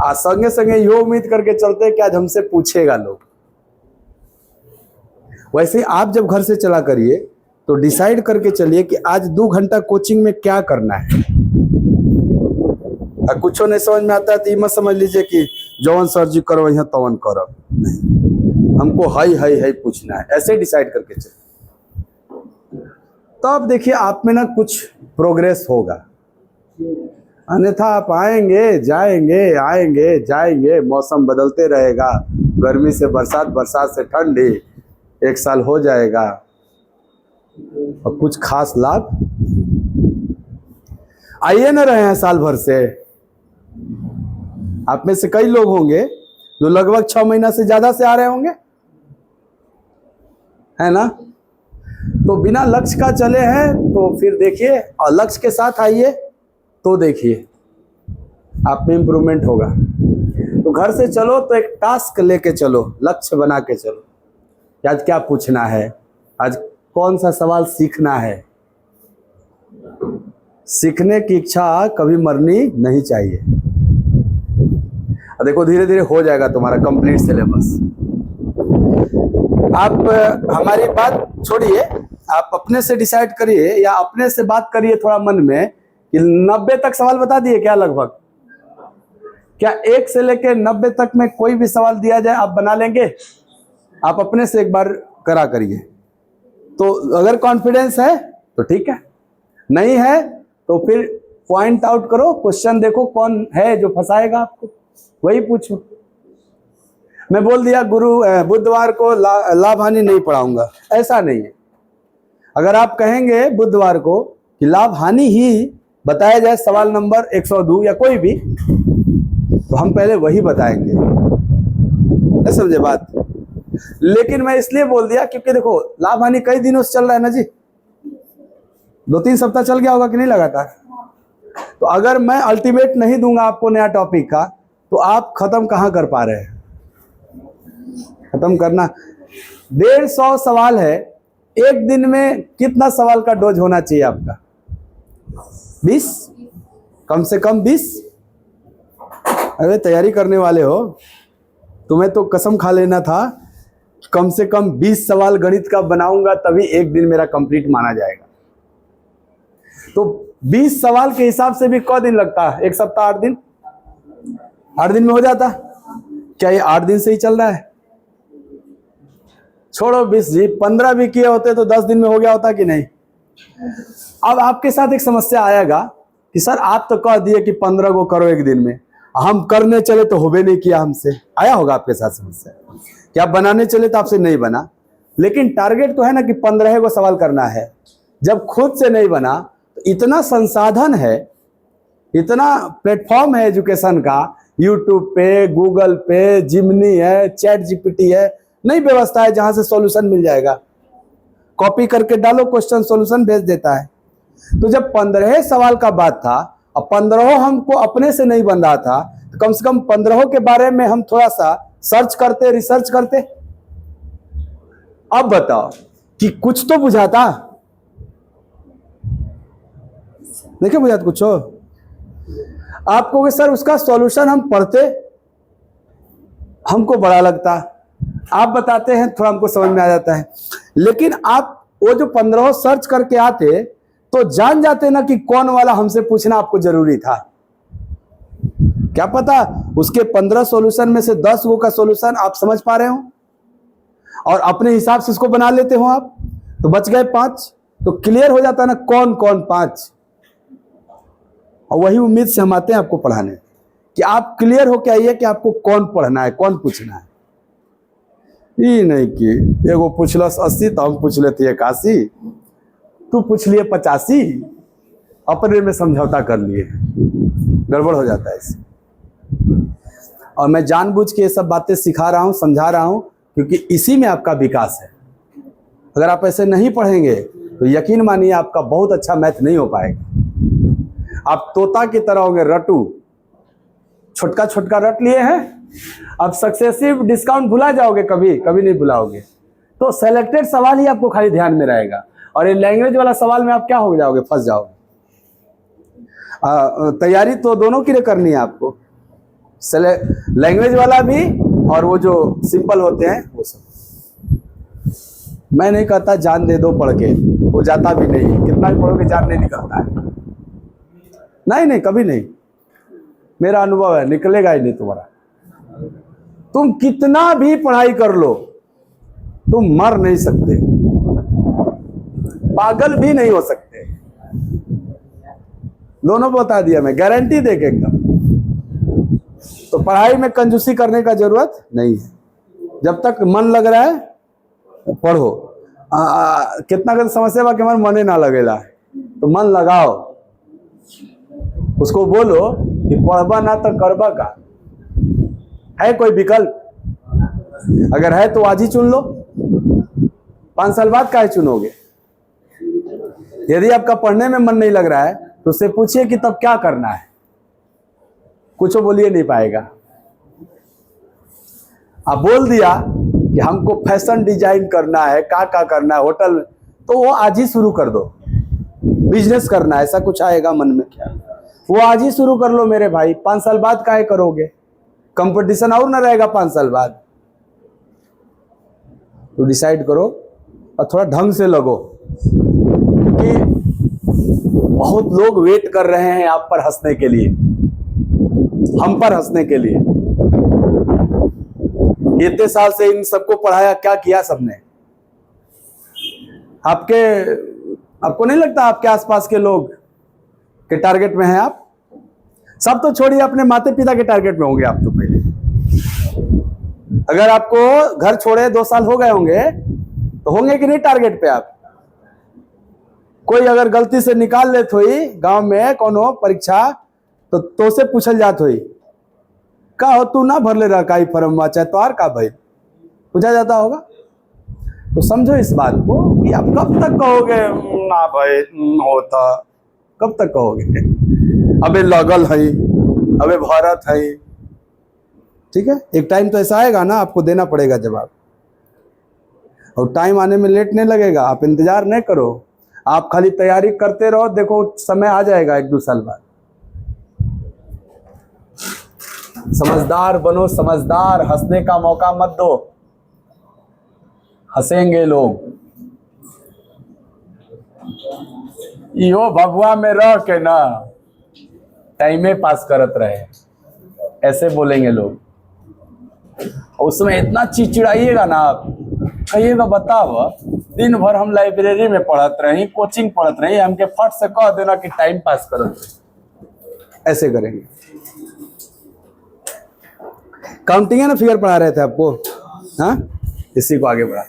आज संगे संगे ये उम्मीद करके चलते हैं कि आज हमसे पूछेगा लोग। वैसे आप जब घर से चला करिए तो डिसाइड करके चलिए कि आज 2 घंटा कोचिंग में क्या करना है। कुछ नहीं समझ में आता है तो ये मत समझ लीजिए कि जौन सर जी करो यहाँ तवन करो। नहीं, हमको हाई पूछना है, ऐसे डिसाइड करके चलिए। तो अब देखिए आप में ना कुछ प्रोग्रेस होगा। अन्यथा आप आएंगे जाएंगे आएंगे जाएंगे, मौसम बदलते रहेगा, गर्मी से बरसात, बरसात से ठंडी, एक साल हो जाएगा और कुछ खास लाभ आइए न रहे हैं साल भर से। आप में से कई लोग होंगे जो लगभग 6 महीना से ज्यादा से आ रहे होंगे, है ना। तो बिना लक्ष्य का चले हैं तो फिर देखिए, और लक्ष्य के साथ आइए तो देखिए आप में इंप्रूवमेंट होगा। तो घर से चलो तो एक टास्क लेके चलो, लक्ष्य बना के चलो। आज क्या पूछना है, आज कौन सा सवाल सीखना है। सीखने की इच्छा कभी मरनी नहीं चाहिए। देखो धीरे धीरे हो जाएगा तुम्हारा कंप्लीट सिलेबस। आप हमारी बात छोड़िए, आप अपने से डिसाइड करिए या अपने से बात करिए थोड़ा मन में कि 90 तक सवाल बता दिए क्या लगभग? क्या 1 से लेके 90 तक में कोई भी सवाल दिया जाए आप बना लेंगे? आप अपने से एक बार करा करिए। तो अगर कॉन्फिडेंस है तो ठीक है, नहीं है तो फिर पॉइंट आउट करो, क्वेश्चन देखो कौन है जो फंसाएगा आपको, वही पूछो। मैं बोल दिया गुरु बुधवार को लाभ हानि नहीं पढ़ाऊंगा, ऐसा नहीं है। अगर आप कहेंगे बुधवार को कि लाभ हानि ही बताया जाए सवाल नंबर 102 या कोई भी, तो हम पहले वही बताएंगे, समझे बात। लेकिन मैं इसलिए बोल दिया क्योंकि देखो लाभ हानि कई दिनों से चल रहा है ना जी, 2-3 सप्ताह चल गया होगा कि नहीं लगातार। तो अगर मैं अल्टीमेट नहीं दूंगा आपको नया टॉपिक का, तो आप खत्म कहां कर पा रहे हैं। खत्म करना 150 सवाल है, एक दिन में कितना सवाल का डोज होना चाहिए आपका? 20, कम से कम 20। अरे तैयारी करने वाले हो, तुम्हें तो कसम खा लेना था कम से कम 20 सवाल गणित का बनाऊंगा तभी एक दिन मेरा कंप्लीट माना जाएगा। तो 20 सवाल के हिसाब से भी क दिन लगता है? 1 सप्ताह 8 दिन, 8 दिन में हो जाता। क्या ये 8 दिन से ही चल रहा है? छोड़ो 20 जी, 15 भी किए होते तो 10 दिन में हो गया होता कि नहीं। अब आपके साथ एक समस्या आएगा कि सर आप तो कह दिए कि 15 को करो एक दिन में, हम करने चले तो होबे नहीं किया हमसे। आया होगा आपके साथ समस्या कि आप बनाने चले तो आपसे नहीं बना, लेकिन टारगेट तो है ना कि 15 को सवाल करना है। जब खुद से नहीं बना तो इतना संसाधन है, इतना प्लेटफॉर्म है एजुकेशन का, यूट्यूब पे, गूगल पे, जिमनी है, चैट जीपीटी है, नई व्यवस्था है जहां से सॉल्यूशन मिल जाएगा। कॉपी करके डालो क्वेश्चन, सॉल्यूशन भेज देता है। तो जब 15 सवाल का बात था और 15 हमको अपने से नहीं बन रहा था, तो कम से कम 15 के बारे में हम थोड़ा सा सर्च करते, रिसर्च करते। अब बताओ कि कुछ तो बुझाता, देखिए बुझाता कुछ हो आपको कि सर उसका सॉल्यूशन हम पढ़ते, हमको बड़ा लगता, आप बताते हैं थोड़ा हमको समझ में आ जाता है। लेकिन आप वो जो 15 सर्च करके आते तो जान जाते ना कि कौन वाला हमसे पूछना आपको जरूरी था। क्या पता उसके 15 सॉल्यूशन में से 10 गो का सॉल्यूशन आप समझ पा रहे हो और अपने हिसाब से इसको बना लेते हो आप, तो बच गए 5। तो क्लियर हो जाता ना कौन कौन 5। और वही उम्मीद से हम आते हैं आपको पढ़ाने कि आप क्लियर होके आइए कि आपको कौन पढ़ना है, कौन पूछना है। ये नहीं कि एगो पूछलस 80 तो हम पूछ लेते 81, तू पूछ लिए 85, अपने में समझौता कर लिए, गड़बड़ हो जाता है इससे। और मैं जानबूझ के ये सब बातें सिखा रहा हूँ, समझा रहा हूँ, क्योंकि इसी में आपका विकास है। अगर आप ऐसे नहीं पढ़ेंगे तो यकीन मानिए आपका बहुत अच्छा मैथ नहीं हो पाएगा। आप तोता की तरह होंगे, रटू, छोटका छोटका रट लिए हैं, अब सक्सेसिव डिस्काउंट भुला जाओगे, कभी कभी नहीं भुलाओगे। तो सेलेक्टेड सवाल ही आपको खाली ध्यान में रहेगा, और ये लैंग्वेज वाला सवाल में आप क्या हो जाओगे, फंस जाओगे। तैयारी तो दोनों के लिए करनी है आपको, लैंग्वेज वाला भी और वो जो सिंपल होते हैं वो सब। मैं नहीं कहता जान दे दो पढ़ के, वो जाता भी नहीं, कितना भी पढ़ोगे जान नहीं निकलता है। नहीं कभी नहीं, मेरा अनुभव है, निकलेगा ही नहीं तुम्हारा। तुम कितना भी पढ़ाई कर लो तुम मर नहीं सकते, पागल भी नहीं हो सकते। दोनों बता दिया मैं, गारंटी दे के एकदम। तो पढ़ाई में कंजूसी करने का जरूरत नहीं है, जब तक मन लग रहा है पढ़ो। कितना कर समस्या बा कि हमारे मने ना लगेला, तो मन लगाओ, उसको बोलो कि पढ़बा ना तो करबा का है कोई विकल्प? अगर है तो आज ही चुन लो, 5 साल बाद काहे चुनोगे? यदि आपका पढ़ने में मन नहीं लग रहा है तो उससे पूछिए कि तब क्या करना है, कुछ बोलिए नहीं पाएगा। आप बोल दिया कि हमको फैशन डिजाइन करना है, का करना है होटल, तो वो आज ही शुरू कर दो। बिजनेस करना है, ऐसा कुछ आएगा मन में क्या? वो आज ही शुरू कर लो मेरे भाई, 5 साल बाद काहे करोगे? कंपटीशन और ना रहेगा 5 साल बाद। तो डिसाइड करो और थोड़ा ढंग से लगो, क्योंकि बहुत लोग वेट कर रहे हैं आप पर हंसने के लिए, हम पर हंसने के लिए। इतने साल से इन सबको पढ़ाया, क्या किया सबने? आपको नहीं लगता आपके आसपास के लोग के टारगेट में हैं आप? सब तो छोड़िए, अपने माता पिता के टारगेट में होंगे आप तो पहले। अगर आपको घर छोड़े 2 साल हो गए होंगे तो होंगे कि नहीं टारगेट पे आप? कोई अगर गलती से निकाल लेत हुई गांव में कोनो परीक्षा, तो से पूछल जात हुई का हो तू ना भरले रहा काई फॉर्म, चाहे तो का भाई पूछा जाता होगा। तो समझो इस बात को कि आप कब तक कहोगे ना भाई होता, कब तक कहोगे? अबे लगल है, अबे भारत है, ठीक है? एक टाइम तो ऐसा आएगा ना, आपको देना पड़ेगा जवाब, और टाइम आने में लेट नहीं लगेगा। आप इंतजार नहीं करो, आप खाली तैयारी करते रहो, देखो समय आ जाएगा 1-2 साल बाद। समझदार बनो, समझदार। हंसने का मौका मत दो, हंसेंगे लोग। यो भगवा में रह के ना टाइमे पास करत रहे, ऐसे बोलेंगे लोग। उसमें इतना चिड़चिड़ाइएगा ना आप, कहिएगा बताओ दिन भर हम लाइब्रेरी में पढ़त रही, कोचिंग पढ़त रही, हमके फट से कह देना कि टाइम पास करत रहे, ऐसे करेंगे। काउंटिंग है ना, फिगर पढ़ा रहे थे आपको, हाँ? इसी को आगे बढ़ा।